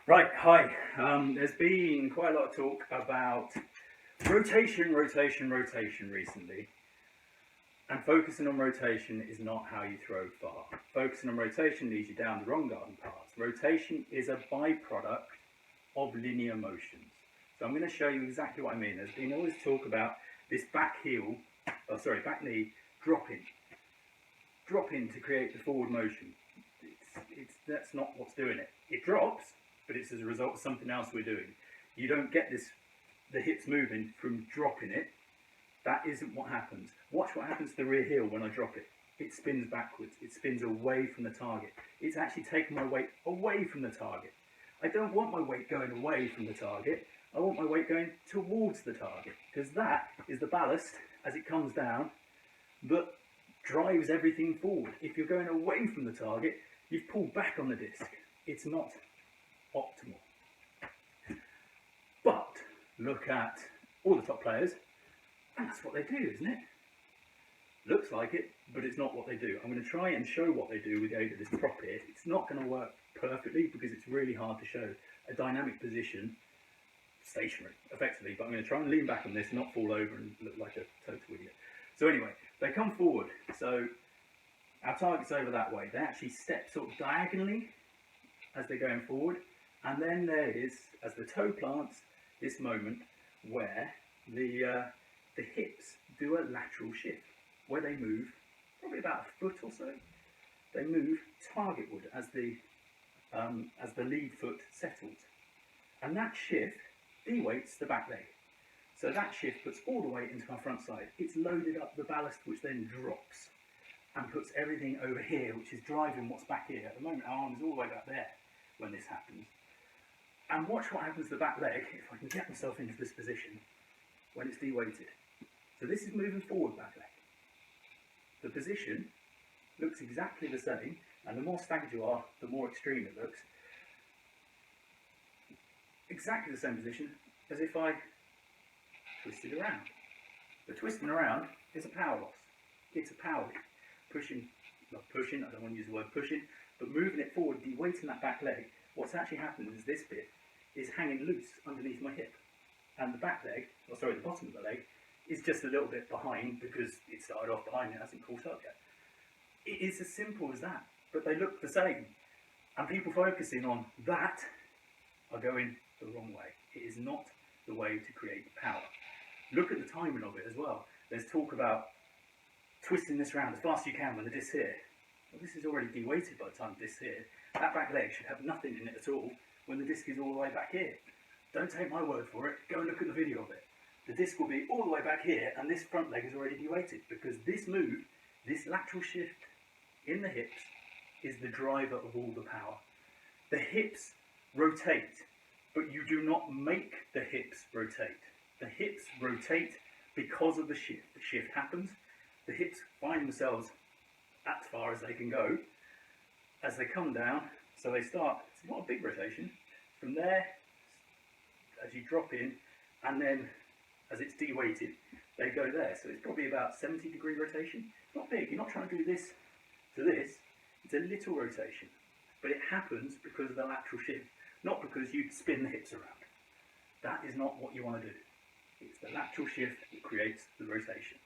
Right, hi. There's been quite a lot of talk about rotation recently. And focusing on rotation is not how you throw far. Focusing on rotation leads you down the wrong garden path. Rotation is a byproduct of linear motions. So I'm going to show you exactly what I mean. There's been always talk about this back knee dropping to create the forward motion. That's not what's doing it. It drops, but it's as a result of something else we're doing. You don't get the hips moving from dropping it. That isn't what happens. Watch what happens to the rear heel when I drop it. It spins backwards. It spins away from the target. It's actually taking my weight away from the target. I don't want my weight going away from the target. I want my weight going towards the target, because that is the ballast as it comes down that drives everything forward. If you're going away from the target, you've pulled back on the disc. It's not optimal. But look at all the top players, and that's what they do, isn't it? Looks like it, but it's not what they do. I'm going to try and show what they do with the aid of this prop here. It's not going to work perfectly because it's really hard to show a dynamic position stationary, effectively, but I'm going to try and lean back on this, not fall over and look like a total idiot. So anyway, they come forward. So our target's over that way. They actually step sort of diagonally as they're going forward, and then there is, as the toe plants, this moment where the hips do a lateral shift, where they move probably about a foot or so. They move targetward as the lead foot settles, and that shift de-weights the back leg. So that shift puts all the weight into our front side. It's loaded up the ballast, which then drops and puts everything over here, which is driving what's back here. At the moment, our arm is all the way back there when this happens. And watch what happens to the back leg, if I can get myself into this position, when it's de-weighted. So this is moving forward back leg. The position looks exactly the same, and the more staggered you are, the more extreme it looks. Exactly the same position as if I twisted around. The twisting around is a power loss. It's a power pushing, not pushing, I don't want to use the word pushing, but moving it forward, de-weighting that back leg. What's actually happening is this bit is hanging loose underneath my hip, and the back leg, or sorry, the bottom of the leg, is just a little bit behind because it started off behind and hasn't caught up yet. It is as simple as that, but they look the same, and people focusing on that are going the wrong way. It is not the way to create power. Look at the timing of it as well. There's talk about twisting this around as fast as you can when the disc's here. Well, this is already de-weighted by the time the disc's here. That back leg should have nothing in it at all when the disc is all the way back here. Don't take my word for it, go and look at the video of it. The disc will be all the way back here, and this front leg is already de-weighted, because this move, this lateral shift in the hips, is the driver of all the power. The hips rotate, but you do not make the hips rotate. The hips rotate because of the shift. The shift happens, the hips find themselves as far as they can go. As they come down, so they start, it's not a big rotation, from there, as you drop in, and then as it's de-weighted, they go there. So it's probably about 70-degree rotation. It's not big, you're not trying to do this to this, it's a little rotation. But it happens because of the lateral shift, not because you spin the hips around. That is not what you want to do. It's the lateral shift that creates the rotation.